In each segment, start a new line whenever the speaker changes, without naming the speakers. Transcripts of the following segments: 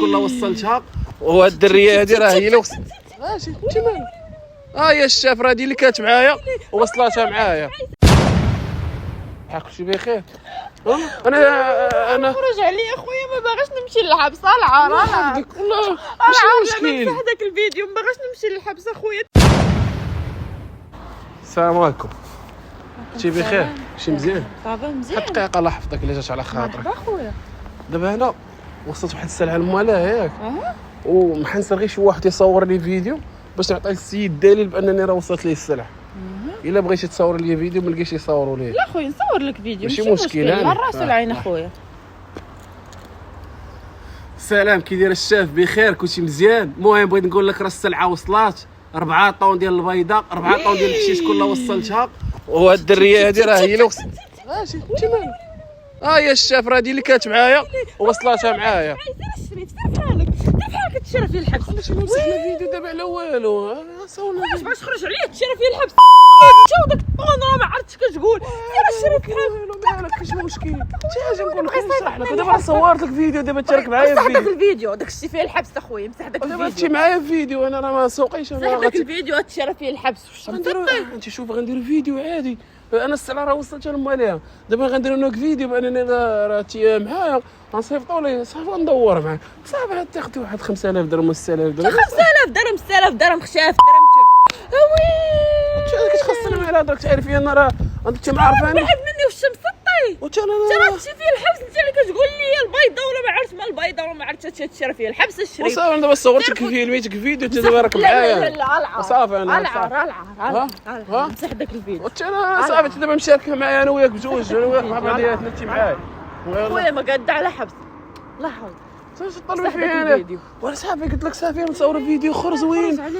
كلها وصلتها. وهاد الدريه هادي راه هي اللي ماشي انت مالك. هي الشافره هادي اللي كانت معايا ووصلاتها معايا. كلشي بخير. انا
خرج عليا خويا ما باغاش نمشي للحبس. العار
والله ماشي مشكل.
هذاك الفيديو ما باغاش نمشي للحبس اخويا.
السلام عليكم. كلشي بخير؟ كلشي مزيان؟
صافا مزيان.
واحد دقيقه الله يحفظك الا جات على خاطرك.
مرحبا خويا.
دابا هنا وصلت واحد السلعه الموالاه ياك، ومحنسر غير شي واحد يصور لي فيديو باش نعطي للسيد دليل بانني راه وصلت ليه السلعه. الا بغيتي تصور لي فيديو ما لقيتش يصوروا ليه.
لا خويا نصور لك فيديو
ماشي مشكل.
على الراس والعين اخويا.
سلام، كي داير الشاف؟ بخير؟ كلشي مزيان؟ المهم بغيت نقول لك راه السلعه وصلات. 4 طون ديال البيضه، 4 طون ديال الحشيش كلها وصلتها. وهاد الدريه هادي راه هي اللي ماشي انت مالك. هي الشافره هادي اللي كانت معايا ووصلاتها معايا.
سير بحالك تشرى فيه الحبس.
ماشي مسحنا فيديو دابا على والو. صونا
باش تخرج عليا تشرى فيه الحبس. شوف داك الطون راه ما عرفتش كتقول. سير شري بحالك.
مالك كاش مشكل. شي حاجه نقول لك نشرح لك. دابا صورت لك فيديو دابا تشارك معايا
مسح
في
داك الفيديو. داك الشيء فيه الحبس اخويا. مسح داك
دابا هادشي
الفيديو.
معايا في فيديو. انا راه ما سوقيش.
مسح داك الفيديو تشرى فيه الحبس.
غنديرو انت شوف غنديرو فيديو عادي. انا السلعه راه وصلت لهم عليها. دابا غنديرو لك فيديو بانني راه تي معايا غنصيفطوا ليه صافي ندور معاه صافي. عاد تاخذ واحد 5000 درهم و 6000 درهم.
5000 درهم 6000 درهم خشاف درهمتك.
وي كتخصني على هذاك تعرفي انا راه انت ما عارفاني.
بعد مني والشمس طي.
وتا
ترى
انا
هادشي فيه الحبس. انت اللي كتقول لي البيضه ولا ما عرفت ما البيضه ولا ما عرفتش تشرى فيه الحبس. الشري
وصافي دابا صورتك فيلميتك فيديو انت دابا راك
لا
معايا.
العار.
صافي انا
العار مسح داك الفيديو.
وتا انا صافي انت دابا مشاركه معايا انا وياك بجوج. انا وياك مع بعضياتنا انت معايا.
خويا ما قاد على حبس. الله يحفظك.
طلبي فيا انا وانا صافي قلت لك صافي نصور فيديو اخر زوين.
الحبس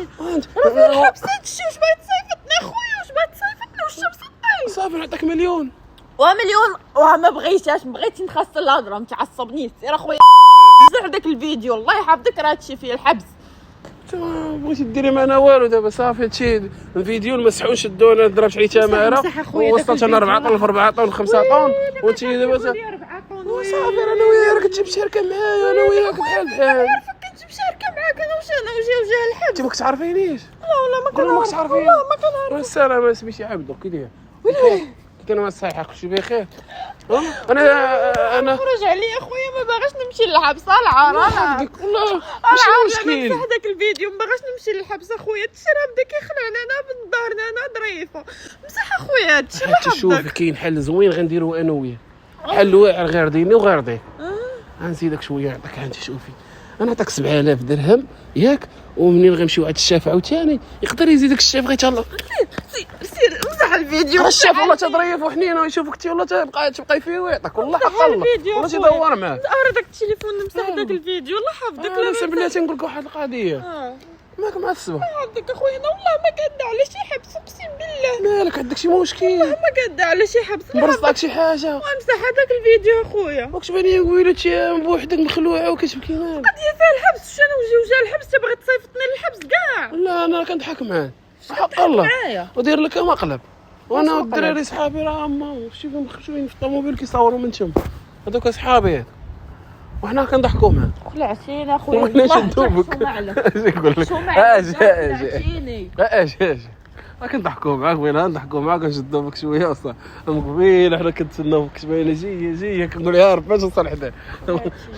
هادشي واش باغي تصيفطني اخويا؟ واش باغي تصيفطني والشمس طي؟
صافي نعطيك مليون.
ومليون ما بغيتهاش. بغيتي نخسر الهضره ما تعصبنيش. سير اخويا مسح داك الفيديو. الله يحفظك راه هادشي فيه الحبس.
بغيتي ديري معنا والو. دابا صافي هادشي الفيديو المسحون شدونا ضربت عليه تماره ووصلت انا 4 طن في 4 طن 5 طن. وانت دابا صافي انا وياك راك تجيب شركه معايا. انا وياك بحال
كنت مشاركه معاك انا وجا الحبس.
انت ما كتعرفينيش.
والله ما
كنعرف.
والله ما كنعرف.
السلامه سميتي عبدو كي داير؟ كي انا صحيح كلشي بخير. انا
خرج عليا اخويا ما باغاش نمشي للحبس. العار
والله ماشي مشكل.
مسح داك الفيديو ما باغاش نمشي للحبس اخويا. الشرا بدا كيخلعني انا بالدار انا ظريفه. مسح اخويا هادشي.
حتى شوف كاين حل زوين غنديرو انا وياه. حل واعر غير ديني وغير ضيف. غنزيدك شويه نعطيك. انت شوفي انا نعطيك 7000 درهم ياك. ومنين غنمشيو عند الشاف عاوتاني يقدر يزيدك الشاف غير تهلا.
سير مسح الفيديو.
الشاف والله تظريف وحنين ويشوفك انت والله تبقاي فيه ويعطيك والله حق الله. والله تدور معاه.
ارى داك التليفون مسح داك الفيديو. الله يحفظك.
لا بلاتي نقول لك واحد القضيه. ماك معصبه.
يحفظك اخويا. انا والله ما قاد على شي حبس اقسم بالله.
مالك عندك شي مشكل؟
ما قاد على شي حبس.
مرصدك شي حاجه؟
ومسح هذاك الفيديو اخويا.
واش باني قويلات بوحدك مخلوعه وكتبكي مالك؟
قضيه فيها الحبس. شنو وجا الحبس تبغي تصيفطني للحبس كاع؟
لا انا كنضحك معاه حق الله ودير لك مقلب. وانا والدراري صحابي راه هما شوفهم مخشوين في الطوموبيل كيصوروا من تما. هذوك صحابي وحنا كنضحكوا معاه.
خلعتينا اخويا.
والله شدوك. اجي نقول لك اجي كنضحكوا معاك وين نضحكوا معاك نشدوا بك شويه اصلا. من قبيل حنا كنتسناو فيك باينه جي كنقول يا رب باش نوصل حدا.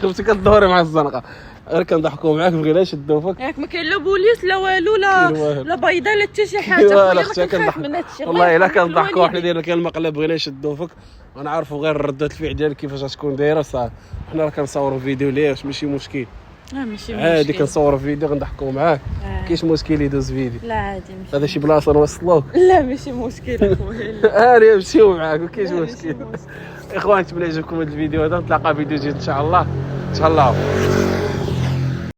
خفتي كدوري مع الزنقه غير كنضحكوا معاك بغينا نشدوا فيك.
ياك ما كاين لا بوليس لا والو لا بيضه لا حتى شي حاجه.
لا اختي كنضحك والله الا كنضحكوا حنا دايرين لك المقلب بغينا نشدوا فيك ونعرفوا غير ردة الفعل ديالك كيفاش غتكون دايره صافي. حنا راه كنصوروا فيديو ليش ماشي مشكل.
ماشي مشكل
عادي كنصوروا فيديو كنضحكوا معاك. كاينش مشكل يدوز فيديو.
لا عادي ماشي.
هذا شي بلاصه نوصلوك.
لا ماشي مشكل اخويا.
هاني نمشيو معاك ما كاينش مشكل. اخوان نتمنى يعجبكم هذا الفيديو هذا. نتلاقى فيديو جديد ان شاء الله. تهلاو.